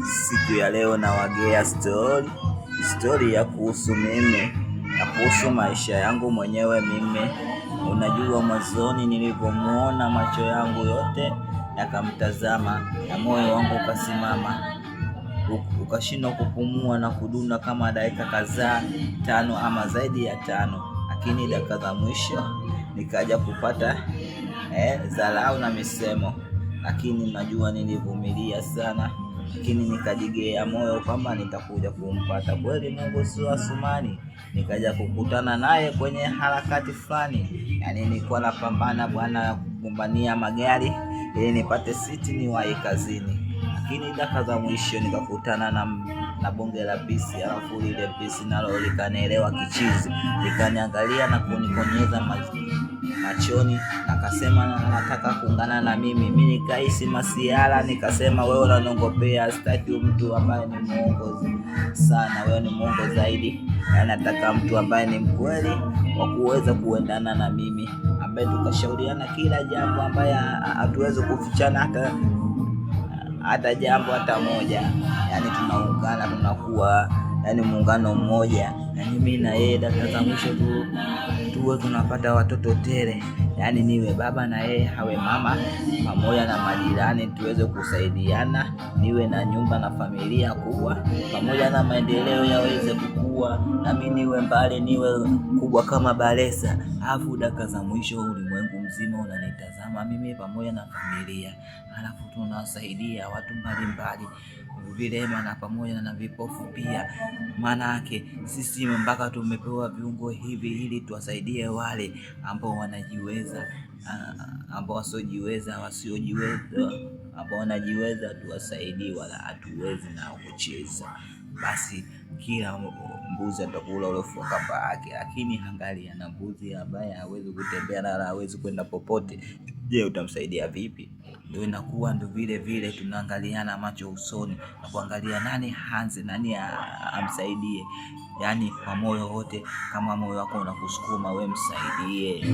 Siku ya leo nawagea story ya kuhusu mimi na kuhusu maisha yangu mwenyewe mimi. Unajua mwanzoni nilipomuona macho yangu yote yakamtazama na moyo wangu ukasimama, ukashindwa kupumua na kudunda kama dakika kadhaa, 5 ama zaidi ya 5. Lakini dakika za mwisho nikaja kupata dharau na misemo, lakini najua nilivumilia sana, lakini nikajigea moyo kwamba nitakuja kumpata. Kweli Mungu sio Asumani, nikaja kukutana naye kwenye harakati fulani. Yani nilikuwa napambana bwana kugombania magari ili nipate siti niwahi kazini, lakini dakika za mwisho nikakutana na bonge la bisi. Alafu ile bisi nalo likanielewa kichizi, likaniangalia na kunikonyeza machoni, akasema nataka kuungana na mimi. Mimi nikaisi masiala, nikasema wewe unanongopea, sitaki mtu ambaye ni muongo sana, wewe ni muongo zaidi. Nataka mtu ambaye ni mkweli wa kuweza kuendana na mimi, ambaye tukashauriana kila jambo, ambaye hatuwezi kufichana hata jambo hata moja. Yani tunaungana, tunakuwa yani muungano mmoja. Yani mimi na yeye dakika za mwisho tuwe tunapata watoto tele, yani niwe baba na yeye hawe mama, pamoja na majirani tuweze kusaidiana, niwe na nyumba na familia kubwa, pamoja na maendeleo yaweze kukua, na mimi niwe mbali, niwe kubwa kama Balesa. Alafu dakika za mwisho ulimwengu mzima unanitazama mimi pamoja na familia, alafu tunasaidia watu mbalimbali, vilema na pamoja na vipofu pia. Maana yake sisi mpaka tumepewa viungo hivi ili tuwasaidie wale ambao wanajiweza, ambao wasiojiweza, ambao wanajiweza tuwasaidie, wala hatuwezi na kucheza. Basi kila mbuzi atakula urefu wa kamba yake, lakini angalia na mbuzi ambaye hawezi kutembea na hawezi kwenda popote, je, utamsaidia vipi? Ndio inakuwa ndio vile tunaangaliana macho usoni na kuangalia nani hanze, nani amsaidie, yani kwa moyo wote. Kama moyo wako unakusukuma wewe msaidie.